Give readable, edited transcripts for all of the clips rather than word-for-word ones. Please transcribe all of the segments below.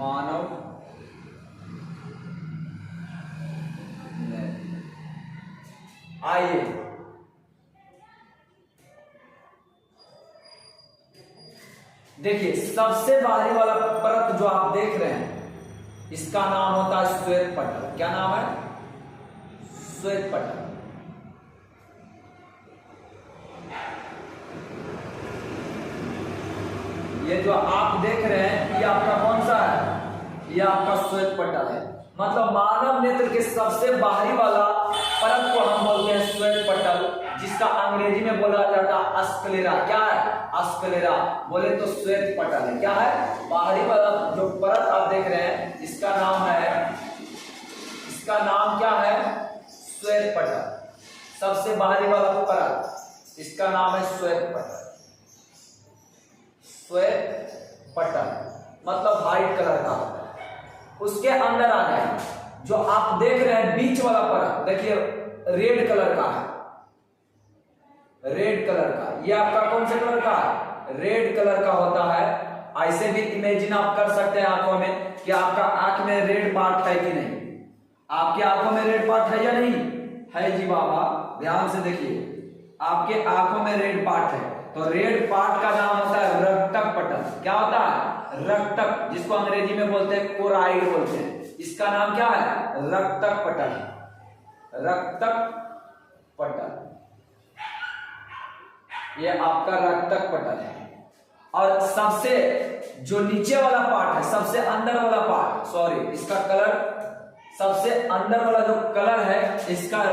मानव आइए देखिए, सबसे बाहरी वाला परत जो आप देख रहे हैं इसका नाम होता है श्वेत पटल। क्या नाम है? श्वेत पटल। ये जो आप देख रहे हैं ये आपका कौन सा है? ये आपका श्वेत पटल है। मतलब मानव नेत्र के सबसे बाहरी वाला परत को हम बोलते हैं श्वेत पटल, जिसका अंग्रेजी में बोला जाता है स्क्लेरा। क्या है? स्क्लेरा। बोले तो श्वेत पटल है। क्या है? बाहरी वाला जो परत आप देख रहे हैं इसका नाम क्या है? श्वेत पटल। सबसे बाहरी वाला परत इसका नाम है श्वेत पटल। श्वेत पटल मतलब व्हाइट कलर का होता है। उसके अंदर आ जाए, जो आप देख रहे हैं बीच वाला परत, देखिए रेड कलर का है। रेड कलर का, ये आपका कौन से कलर का है? रेड कलर का होता है। ऐसे भी इमेजिन आप कर सकते हैं आंखों में कि आपका आंख में रेड पार्ट है कि नहीं। आपकी आंखों में रेड पार्ट है या नहीं है? जी बाबा, ध्यान से देखिए, आपके आंखों में रेड पार्ट है। तो रेड पार्ट का नाम होता है रक्तक पटल। क्या होता है? रक्तक, जिसको अंग्रेजी में बोलते हैं कोराइड बोलते हैं। इसका नाम क्या है? रक्तक पटल। रक्तक पटल, ये आपका रक्तक पटल है। और सबसे जो नीचे वाला पार्ट है, सबसे अंदर वाला पार्ट, सॉरी, इसका कलर, सबसे अंदर वाला जो कलर है इसका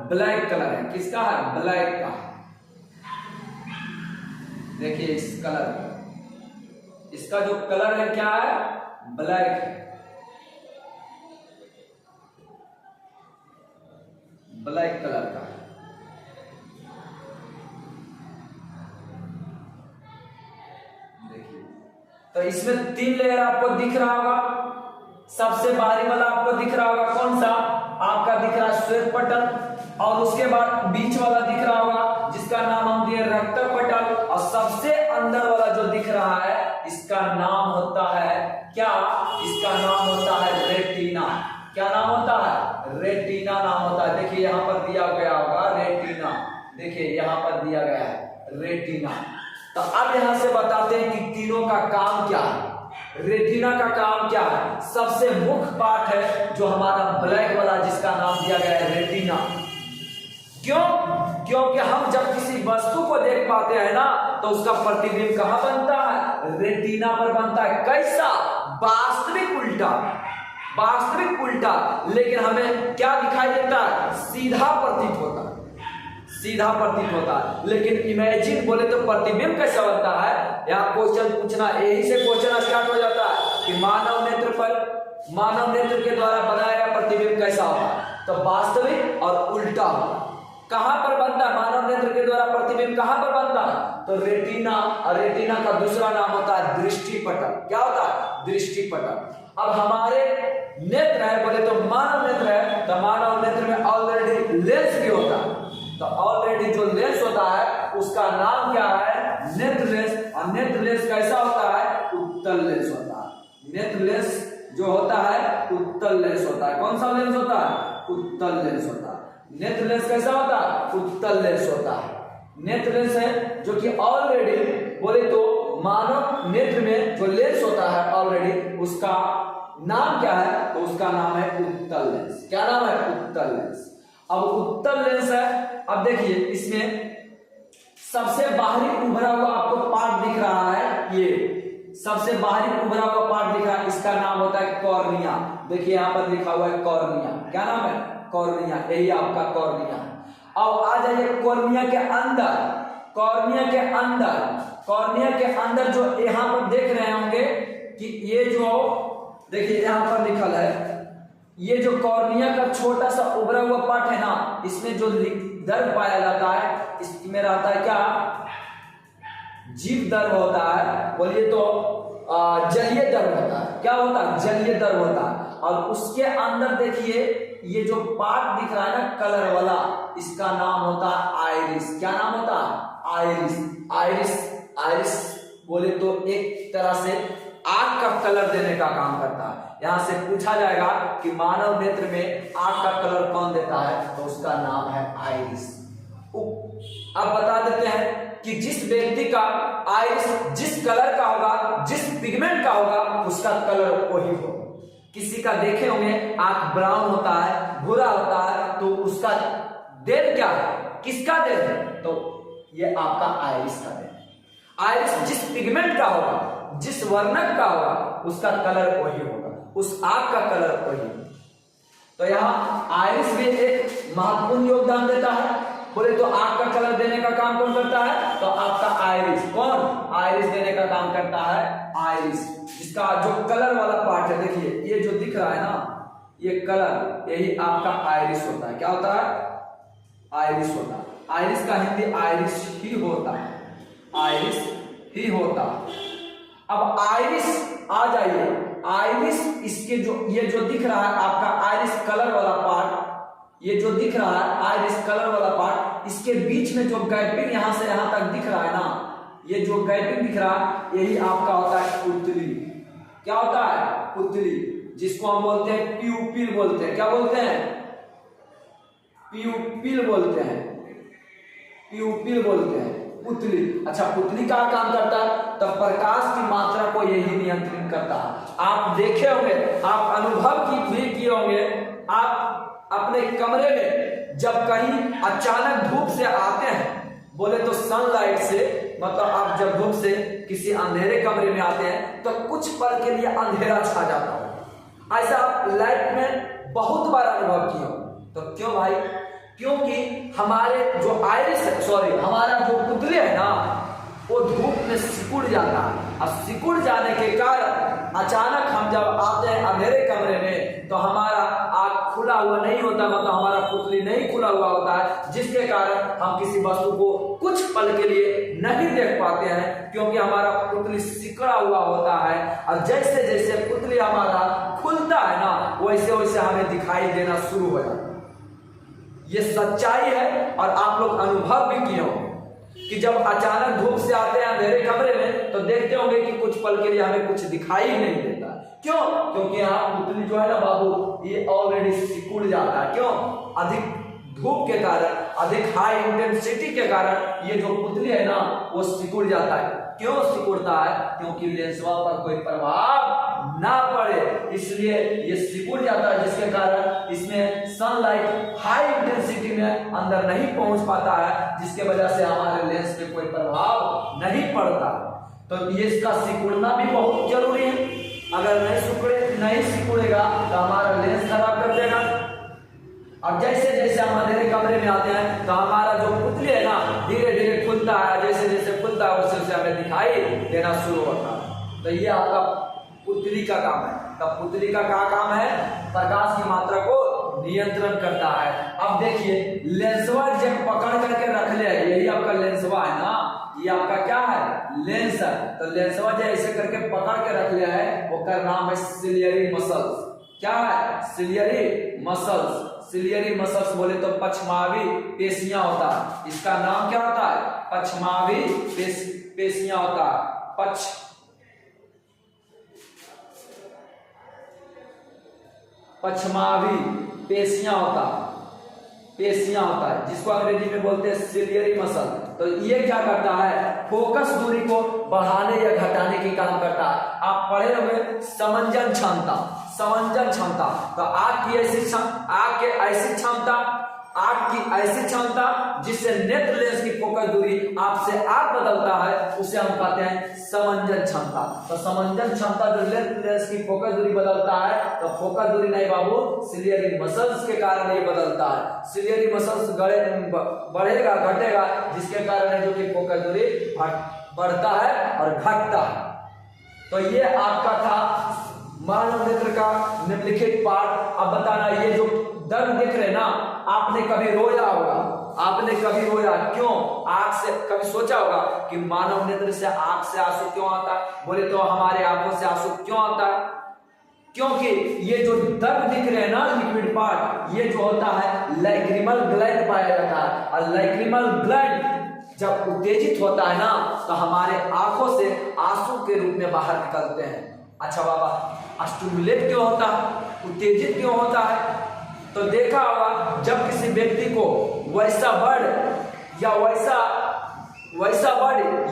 ब्लैक कलर है। किसका है? ब्लैक का। देखिए इस कलर, इसका जो कलर है क्या है? ब्लैक है। ब्लैक कलर का। देखिए, तो इसमें 3 लेयर आपको दिख रहा होगा। सबसे बाहरी वाला आपको दिख रहा होगा कौन सा? आपका दिख रहा है श्वेत पटल। और उसके बाद बीच वाला दिख रहा होगा जिसका नाम हम दिए रक्तक पटल। और सबसे अंदर वाला जो दिख रहा है इसका नाम होता है क्या? इसका नाम होता है रेटिना। क्या नाम होता है? रेटिना नाम होता है। देखिए यहां पर दिया गया होगा रेटिना। देखिए यहां पर दिया गया है रेटिना। तो अब यहां से बताते हैं कि तीनों का काम क्या है। रेटिना का काम क्या है? सबसे मुख्य पार्ट है जो हमारा ब्लैक वाला, जिसका नाम दिया गया है रेटिना। क्यों? क्योंकि हम जब किसी वस्तु को देख पाते हैं ना, तो उसका प्रतिबिंब कहां बनता है? रेटिना पर बनता है। कैसा? वास्तविक उल्टा। वास्तविक उल्टा, लेकिन हमें क्या दिखाई देता है? सीधा प्रतीत होता है। सीधा प्रतीत होता है। लेकिन इमेजिन बोले तो प्रतिबिंब कैसा बनता है? यहाँ क्वेश्चन पूछना, यही से क्वेश्चन स्टार्ट हो जाता है कि मानव नेत्र के द्वारा बनाया गया प्रतिबिंब कैसा होगा? तो वास्तविक और उल्टा होगा। कहां पर बनता है मानव नेत्र के द्वारा प्रतिबिंब? कहां पर बनता है? तो रेटिना। और रेटिना का दूसरा नाम होता है दृष्टि पटल। क्या होता है? दृष्टि पटल। अब हमारे नेत्र है, बोले तो मानव नेत्र है, तो मानव नेत्र में ऑलरेडी लेंस भी होता है। तो ऑलरेडी जो लेंस होता है उसका नाम क्या है? नेत्र लेंस। और नेत्र लेंस कैसा होता है? उत्तल लेंस होता है। नेत्र लेंस जो होता है उत्तल लेंस होता है। कौन सा लेंस होता है? उत्तल लेंस होता है। नेत्र लेंस कैसा होता है? उत्तल लेंस होता है। नेत्र लेंस है जो कि ऑलरेडी बोले तो मानव नेत्र में जो लेंस होता है ऑलरेडी, उसका नाम क्या है? तो उसका नाम है उत्तल लेंस। क्या नाम है? उत्तल लेंस। अब उत्तल लेंस है। अब देखिए इसमें सबसे बाहरी उभरा हुआ आपको पार्ट दिख रहा है। ये सबसे बाहरी उभरा हुआ पार्ट दिख रहा है, इसका नाम होता है कॉर्निया। देखिए यहां पर लिखा हुआ है कॉर्निया। क्या नाम है? कॉर्निया। यही आपका कॉर्निया। अब आ जाइए कॉर्निया के अंदर। कॉर्निया के अंदर जो यहां पर देख रहे होंगे कि ये जो देखिए यहां पर लिखल है, ये जो कॉर्निया का छोटा सा उभरा हुआ पार्ट है ना, इसमें जो दर्द पाया जाता है, इसमें रहता है क्या? जीव दर्द होता है। बोलिए तो जलीय दर्द होता है। क्या होता है? जलीय दर्द होता है। और उसके अंदर देखिए ये जो पार्ट दिख रहा है ना कलर वाला, इसका नाम होता है आइरिस। क्या नाम होता है? आइरिस। आइरिस बोले तो एक तरह से आंख का कलर देने का काम करता है। यहां से पूछा जाएगा कि मानव नेत्र में आंख का कलर कौन देता है, तो उसका नाम है आइरिस। अब बता देते हैं कि जिस व्यक्ति का आइरिस जिस कलर का होगा, जिस पिगमेंट का होगा, उसका कलर वही होगा। किसी का देखे होंगे आंख ब्राउन होता है, भूरा होता है, तो उसका देन क्या है, किसका देन है, तो ये आपका आइरिस का देन। आइरिस जिस पिगमेंट का होगा, जिस वर्णक का होगा, उसका कलर वही होगा, उस आंख का कलर वही। तो यहाँ आइरिस भी एक महत्वपूर्ण योगदान देता है। बोले तो आंख का कलर देने का काम कौन करता है, तो आपका आइरिस। कौन आइरिस देने का काम करता है, आइरिस। जिसका जो कलर वाला पार्ट है, देखिए ये जो दिख रहा है ना, ये कलर, यही आपका आइरिस होता है। क्या होता है, आइरिस होता है। आइरिस का हिंदी आइरिस ही होता है, आइरिस ही होता है। अब आइरिस आ जाइए, आइरिस इसके जो ये जो दिख रहा है आपका आइरिस कलर वाला पार्ट, ये जो दिख रहा है आइरिस कलर वाला पार्ट, इसके बीच में जो गैपिंग यहां से यहां तक दिख रहा है ना, ये जो गैपिंग दिख रहा है, यही आपका होता है पुतली। क्या होता है, पुतली, जिसको हम बोलते हैं प्यूपिल बोलते हैं। क्या बोलते हैं, प्यूपिल बोलते हैं, प्यूपिल बोलते हैं, पुतली। अच्छा, पुतली का काम करता है, तब प्रकाश की मात्रा को यही नियंत्रित करता है। आप देखे होंगे, आप अनुभव भी किए होंगे, आप अपने कमरे में जब कहीं अचानक धूप से आते हैं, बोले तो सनलाइट से, मतलब आप जब धूप से किसी अंधेरे कमरे में आते हैं तो कुछ पल के लिए अंधेरा छा जाता है। ऐसा आप लाइफ में बहुत बार अनुभव किया हो। तो क्यों भाई, क्योंकि हमारे जो आइरिस, हमारा जो पुतले है ना, वो धूप में सिकुड़ जाता है। अब सिकुड़ जाने के कारण अचानक हम जब आते हैं अंधेरे कमरे में, तो हमारा आंख खुला हुआ नहीं होता, मतलब हमारा पुतली नहीं खुला हुआ होता है, जिसके कारण हम किसी वस्तु को कुछ पल के लिए नहीं देख पाते हैं, क्योंकि हमारा पुतली सिकड़ा हुआ होता है। और जैसे जैसे पुतली हमारा खुलता है ना, वैसे वैसे हमें दिखाई देना शुरू हो जाता है। ये सच्चाई है, और आप लोग अनुभव भी किए होंगे कि जब अचानक धूप से आते हैं अंधेरे कमरे में, तो देखते होंगे कि कुछ पल के लिए हमें कुछ दिखाई ही नहीं देता। क्यों, क्योंकि यहाँ पुतली जो है ना बाबू, ये ऑलरेडी सिकुड़ जाता है। क्यों, अधिक धूप के कारण, अधिक हाई इंटेंसिटी के कारण ये जो पुतली है ना, वो सिकुड़ जाता है। क्यों सिकुड़ता है, क्योंकि लेंसवा पर कोई प्रभाव ना पड़े, इसलिए ये सिकुड़ जाता है, जिसके कारण इसमें सनलाइट हाई इंटेंसिटी में अंदर नहीं पहुंच पाता है, जिसके वजह से हमारे लेंस पे कोई प्रभाव नहीं पड़ता। तो ये इसका सिकुड़ना भी बहुत जरूरी है। अगर नहीं सिकुड़ेगा तो हमारा लेंस खराब कर देगा। अब जैसे जैसे हम अंधेरे कमरे में आते हैं, तो हमारा जो पुतली है ना, धीरे धीरे खुलता है, जैसे जैसे खुलता है वैसे वैसे हमें दिखाई देना शुरू होता है। तो ये आपका पुतली का काम है। तब पुतली का क्या काम है, प्रकाश की मात्रा को नियंत्रण करता है। अब देखिए, लेंसवा जब पकड़ करके रख ले, यही आपका लेंसवा है ना, ये आपका क्या है, लेंस है। तो लेंसवा जो ऐसे करके पकड़ के रख लिया है, वो का नाम है सिलियरी मसल्स। क्या है, सिलियरी मसल्स। सिलियरी मसल्स बोले तो पछमावी पेशियां होता है। इसका नाम क्या होता है, पछमावी पेशियां होता है। पछमावी पेशियां होता है, जिसको अंग्रेजी में बोलते हैं सिलियरी मसल। तो ये क्या करता है, फोकस दूरी को बढ़ाने या घटाने की काम करता है। आप पढ़े होंगे समंजन क्षमता। तो आंख की ऐसी क्षमता जिससे नेत्र लेंस की फोकस दूरी आपसे आप बदलता है, उसे हम कहते हैं समंजन क्षमता। तो समंजन क्षमता जो नेत्र लेंस की फोकस दूरी बदलता है, तो फोकस दूरी नहीं बाबू, सिलियरी मसल्स के कारण ये बदलता है। सिलियरी मसल्स बढ़ेगा घटेगा, जिसके कारण है जो कि फोकस दूरी बढ़ता है और घटता है। तो ये आपका था मानव नेत्र का निम्नलिखित पार्ट। अब बताना, ये जो दर्द देख रहे ना, आपने कभी रोया होगा, क्यों, आंख से कभी सोचा होगा कि मानव नेत्र से आंख से आंसू क्यों आता है, बोले तो हमारे आंखों से आंसू क्यों आता है, क्योंकि ये जो दर्द दिख रहे हैं ना, लिक्विड पार्ट, ये जो होता है लैक्रिमल ग्लैंड पाया जाता है। और लैक्रिमल ग्लैंड जब उत्तेजित होता है ना, तो हमारे आंखों से आंसू के रूप में बाहर निकलते हैं। अच्छा बाबा, स्टिमुलेट क्यों होता है, उत्तेजित क्यों होता है? तो देखा होगा जब किसी व्यक्ति को वैसा वर्ड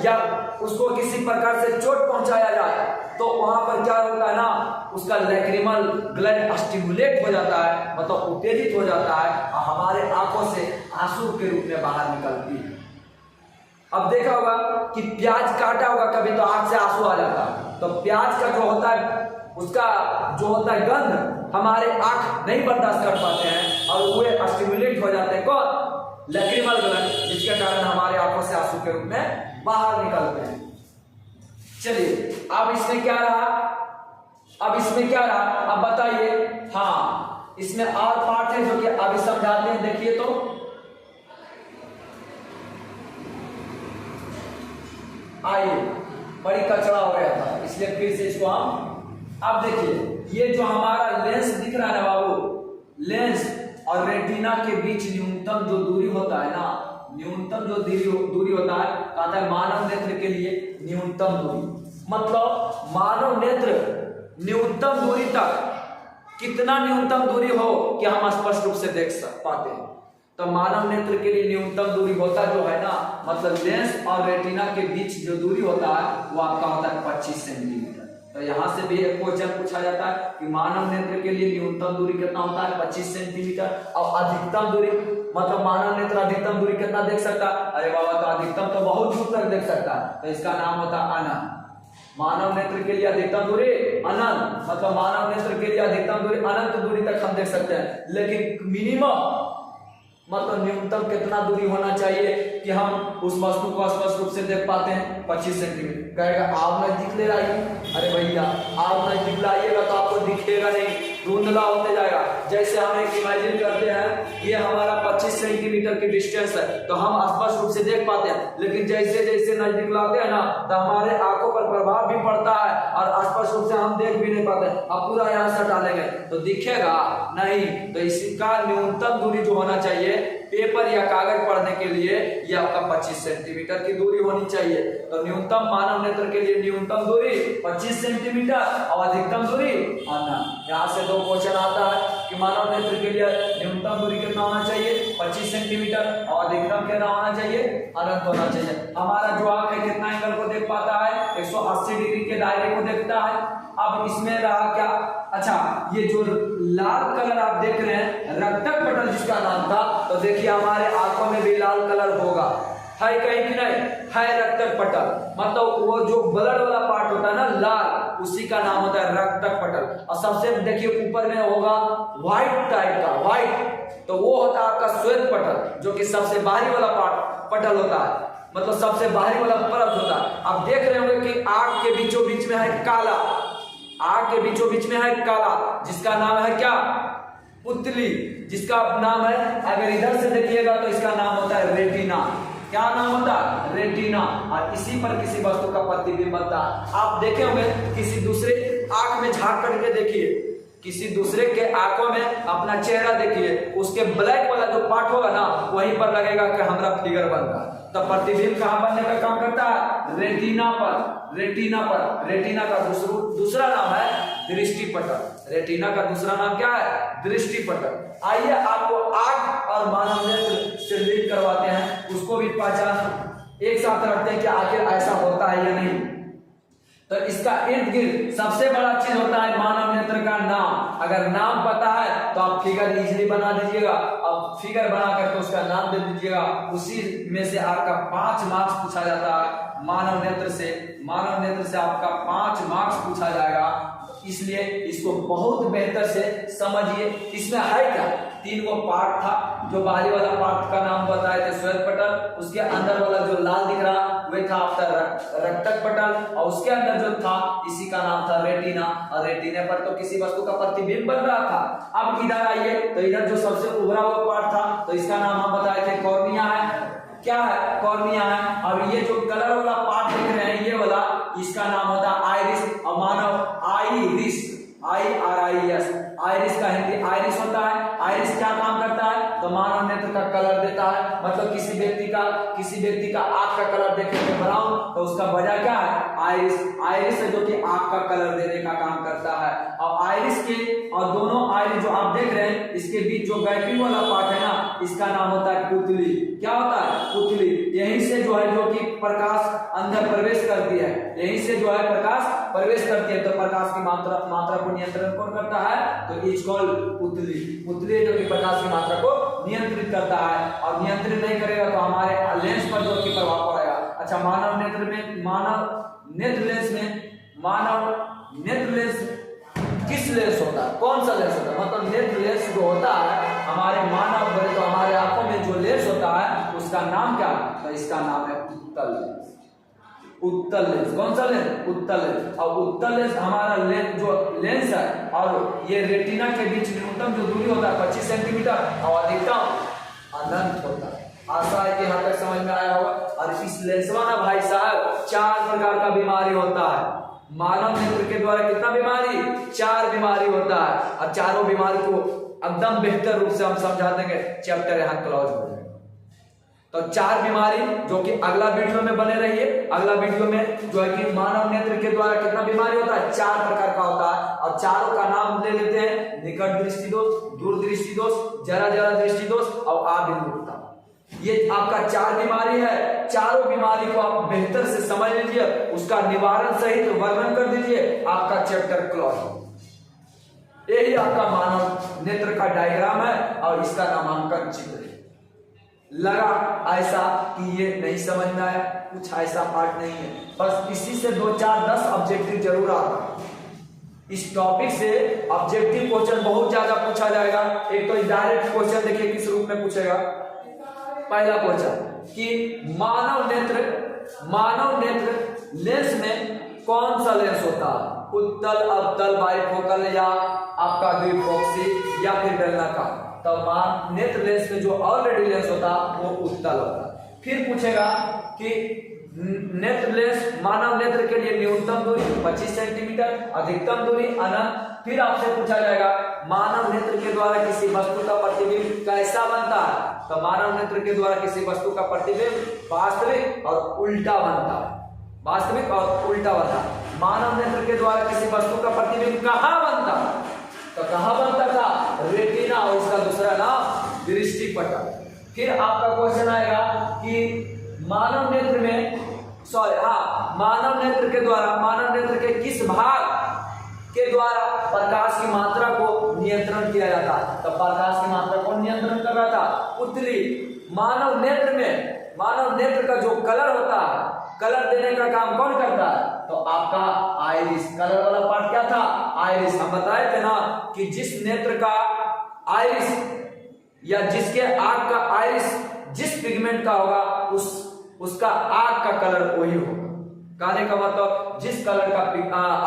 या उसको किसी प्रकार से चोट पहुंचाया जाए तो वहां पर क्या होता है ना, उसका लैक्रिमल ग्लैंड स्टिमुलेट हो जाता है, मतलब उत्तेजित हो जाता है और हमारे आंखों से आंसू के रूप में बाहर निकलती है। अब देखा होगा कि प्याज काटा होगा कभी तो आंख से आंसू आ जाता है, तो प्याज का जो होता है उसका जो होता है गंध हमारे आंख नहीं बर्दाश्त कर पाते हैं और वे स्टिमुलेट हो जाते हैं, कौन? लैक्रिमल ग्लैंड, जिसके कारण हमारे आंखों से आंसू के रूप में बाहर निकलते हैं। चलिए अब इसमें क्या रहा, अब बताइए। हाँ, इसमें और पार्ट है जो कि अभी समझाते हैं, देखिए तो आइए, बड़ी कचरा हो गया था इसलिए फिर से इसको हम अब देखिए। ये जो हमारा लेंस दिख रहा है ना बाबू, लेंस और रेटिना के बीच न्यूनतम जो दूरी होता है ना, न्यूनतम जो दूरी होता है, कहता है मानव नेत्र के लिए न्यूनतम दूरी, मतलब मानव नेत्र न्यूनतम दूरी तक कितना न्यूनतम दूरी हो कि हम स्पष्ट रूप से देख पाते हैं। तो मानव नेत्र के लिए न्यूनतम दूरी होता जो है ना, मतलब लेंस और रेटिना के बीच जो दूरी होता है वो आपका होता है 25 सेंटीमीटर। तो यहाँ से भी एक क्वेश्चन पूछा जाता है कि मानव नेत्र के लिए न्यूनतम दूरी कितना होता है? 25 सेंटीमीटर। और अधिकतम दूरी, मतलब मानव नेत्र अधिकतम दूरी कितना देख सकता है? अरे बाबा, तो अधिकतम तो बहुत दूर तक देख सकता है, तो इसका नाम होता है अनंत। मानव नेत्र के लिए अधिकतम दूरी अनंत, मतलब मानव नेत्र के लिए अधिकतम दूरी अनंत दूरी तक हम देख सकते हैं, लेकिन मिनिमम मतलब न्यूनतम कितना दूरी होना चाहिए कि हम उस वस्तु को स्पष्ट रूप से देख पाते हैं? 25 सेंटीमीटर। कहेगा आप नजदीक ले आइए, अरे भैया आप नजदीक लाइएगा तो आपको दिखेगा नहीं, धुंधला होते जाएगा। जैसे हम एक इमेजिन करते हैं ये हमारा 25 सेंटीमीटर की डिस्टेंस है तो हम स्पष्ट रूप से देख पाते हैं, लेकिन जैसे जैसे नजदीक लाते हैं ना तो हमारे आंखों पर प्रभाव भी पड़ता है और स्पष्ट रूप से हम देख भी नहीं पाते। अब पूरा यहाँ से हटा लेंगे तो दिखेगा नहीं, तो इसका न्यूनतम दूरी जो होना चाहिए पेपर या कागज पढ़ने के लिए ये आपका 25 सेंटीमीटर की दूरी होनी चाहिए। तो न्यूनतम मानव नेत्र के लिए न्यूनतम दूरी 25 सेंटीमीटर और अधिकतम दूरी अनंत। यहाँ से दो क्वेश्चन आता है कि मानव नेत्र के लिए न्यूनतम दूरी कितना होना चाहिए? 25 सेंटीमीटर और अधिकतम कितना होना चाहिए? अनंत होना चाहिए। हमारा जो आंख है कितना एंगल को देख पाता है? 180 डिग्री के दायरे को देखता है। अब इसमें रहा क्या? अच्छा, ये जो लाल कलर आप देख रहे हैं रक्तक पटल जिसका नाम था, तो देखिए हमारे आंखों में भी लाल कलर होगा, है कहीं कि नहीं? है रक्तक पटल, मतलब वो जो ब्लड वाला पार्ट होता है ना लाल, उसी का नाम होता है रक्तक पटल। और सबसे देखिए ऊपर में होगा व्हाइट टाइप का, व्हाइट, तो वो होता है आपका श्वेत पटल, जो कि सबसे बाहरी वाला पार्ट पटल होता है, मतलब सबसे बाहरी वाला परत होता है। आप देख रहे होंगे कि आंख के बीचों बीच में है काला, आंख के बीचों बीच में है काला, जिसका नाम है क्या? पुतली, जिसका नाम है, अगर इधर से देखिएगा तो इसका नाम होता है रेटिना। क्या नाम होता है? रेटिना। और इसी पर किसी वस्तु का प्रतिबिंब बनता है। आप देखे होंगे किसी दूसरे आंख में झांक करके देखिए, किसी दूसरे के आंखों में अपना चेहरा देखिए, उसके ब्लैक वाला जो पार्ट होगा ना वहीं पर लगेगा कि हमारा फिगर बनता है। तो प्रतिबिंब कहां बनने का काम करता है? रेटिना पर। रेटिना पर, रेटिना का दूसरा नाम है दृष्टि पटल। रेटिना का दूसरा नाम क्या है? दृष्टि पटल। आइए आपको आंख और मानव नेत्र से लिंक करवाते हैं, उसको भी पहचान एक साथ रखते हैं कि आखिर ऐसा होता है या नहीं। तो इसका इर्द गिर्द सबसे बड़ा चीज होता है मानव नेत्र का नाम। अगर नाम पता है तो आप फिगर इजीली बना दीजिएगा, अब फिगर बना करके उसका नाम दे दीजिएगा, उसी में से आपका 5 मार्क्स पूछा जाता है। मानव नेत्र से आपका 5 मार्क्स पूछा जाएगा, इसलिए इसको बहुत बेहतर से समझिए। इसमें है क्या? 3 गो पार्ट था, जो बाहरी वाला पार्ट का नाम बताए थे श्वेत पटल, उसके अंदर वाला जो लाल दिख रहा वह था आपका रक्तक पटल, और उसके अंदर जो था इसी का नाम था रेटिना, और रेटिने पर तो किसी वस्तु का प्रतिबिंब बन रहा था। अब इधर आइए तो इधर जो सबसे उभरा हुआ पार्ट था तो इसका नाम हम बताए थे कॉर्निया है। क्या है? कॉर्निया है। अब ये जो कलर वाला पार्ट देख रहे हैं ये वाला, इसका नाम होता है आइरिस। और मानव आइरिस, IRIS, आइरिस का हिंदी आइरिस होता है। आइरिस क्या काम करता है? तो मानव नेत्र का कलर देता है। मतलब किसी व्यक्ति का आंख का कलर देखेंगे ब्राउन, तो उसका वजह क्या है? आइरिस है जो कि आंख का कलर देने का काम करता है। और आइरिस के और दोनों आइरिस जो आप देख रहे हैं इसके बीच जो गैपिंग वाला पार्ट है ना, इसका नाम होता है पुतली। क्या होता है? पुतली। यहीं से जो है जो कि प्रकाश अंदर प्रवेश करती है, यहीं से जो है प्रकाश प्रवेश करती है। तो प्रकाश की मात्रा को नियंत्रण कौन करता है? तो इज कॉल्ड पुतली। पुतली जो कि प्रकाश की मात्रा को नियंत्रित करता है, और नियंत्रित नहीं करेगा तो हमारे लेंस पर जो कि प्रभाव पड़ेगा। अच्छा, मानव नेत्र लेंस किस लेंस होता है? कौन सा लेंस होता है? मतलब नेत्र लेंस जो होता है हमारे तो हमारे आंखों में जो लेंस होता है उसका नाम क्या है? तो इसका नाम है उत्तल लेंस। उत्तल लेंस। कौन सा लेंस? उत्तल लेंस। और उत्तल लेंस हमारा लेंस है, और ये रेटिना के बीच न्यूनतम जो दूरी होता है 25 सेंटीमीटर और अधिकतम अनंत होता है। आशा है कि यहाँ तक समझ में आया होगा। और इस लेंसवा ना भाई साहब 4 प्रकार का बीमारी होता है। मानव नेत्र के द्वारा कितना बीमारी? 4 बीमारी होता है, और चारों बीमारी को एकदम बेहतर रूप से हम समझा देंगे। चैप्टर यहाँ क्लोज हो जाएगा। तो 4 बीमारी जो कि अगला वीडियो में बने रहिए। अगला वीडियो में जो है कि मानव नेत्र के द्वारा कितना बीमारी होता है? 4 प्रकार का होता है, और चारों का नाम ले लेते हैं। निकट दृष्टि दोष, दूर दृष्टि दोष, जरा दृष्टि दोष और आबिमुखता। ये आपका 4 बीमारी है। चारों बीमारी को आप बेहतर से समझ लीजिए, उसका निवारण सहित वर्णन कर दीजिए, आपका चैप्टर क्लोज। यही आपका मानव नेत्र का डायग्राम है, और इसका नामांकन चित्र है। लगा ऐसा कि ये नहीं समझ में आया? कुछ ऐसा पार्ट नहीं है, बस इसी से 2, 4, 10 ऑब्जेक्टिव जरूर आता है। इस टॉपिक से ऑब्जेक्टिव क्वेश्चन बहुत ज्यादा पूछा जाएगा। एक तो डायरेक्ट क्वेश्चन देखिए किस रूप में पूछेगा। पहला क्वेश्चन कि मानव नेत्र लेंस में कौन सा लेंस होता है? उत्तल, अवतल, बाइफोकल, या आपका द्विफोक्सी, या फिर बेलनाकार। तो नेत्र लेंस में जो ऑलरेडी लेंस होता है वो उत्तल होता है। फिर पूछेगा कि मानव नेत्र के लिए न्यूनतम दूरी 25 सेंटीमीटर, अधिकतम दूरी अनंत। फिर आपसे पूछा जाएगा मानव नेत्र के द्वारा किसी वस्तु का प्रतिबिंब कैसा बनता है? तो मानव नेत्र के द्वारा किसी वस्तु का प्रतिबिंब वास्तविक और उल्टा बनता है। वास्तविक और उल्टा बनता है। मानव नेत्र के द्वारा किसी वस्तु का प्रतिबिंब कहाँ बनता है? तो कहाँ बनता था? रेटिना, और उसका दूसरा नाम दृष्टिपटल। फिर आपका क्वेश्चन आएगा कि मानव नेत्र के किस भाग के द्वारा प्रकाश की मात्रा को नियंत्रण किया जाता है? तो प्रकाश की मात्रा कौन नियंत्रण कर रहा था? पुतली। मानव नेत्र का जो कलर होता है, कलर देने का काम कौन करता है? तो आपका आइरिस। कलर वाला पार्ट क्या था? आइरिस। हम बताए थे ना कि जिस नेत्र का आइरिस या जिसके आंख का आइरिस जिस पिगमेंट का होगा उसका आंख का कलर वही होगा। कहने का मतलब जिस कलर का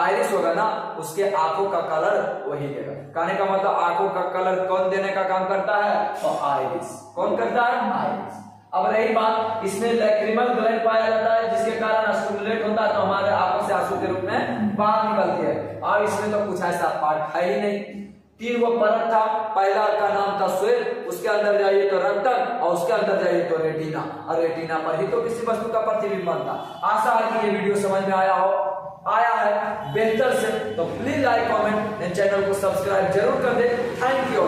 आइरिस होगा ना उसके आंखों का कलर वही देगा। कहने का मतलब आंखों का कलर कौन देने का काम करता है? तो आइरिस। कौन करता है? आइरिस। अब रही बात, इसमें लैक्रिमल ग्लैंड पाया जाता है जिसके कारण स्टिमुलेट होता है, तो हमारे आंखों से आंसू के रूप में बाहर निकलती है। और इसमें तो कुछ ऐसा पार्ट है ही नहीं। 3 वो परत था। पहला का नाम था श्वेत, उसके अंदर जाइए तो रक्तक, और उसके अंदर जाइए तो रेटिना, और रेटिना पर ही तो किसी वस्तु का प्रतिबिंब बनता। आशा है कि ये वीडियो समझ में आया है बेहतर से। तो please like, comment and channel को सब्सक्राइब जरूर कर दे। Thank you.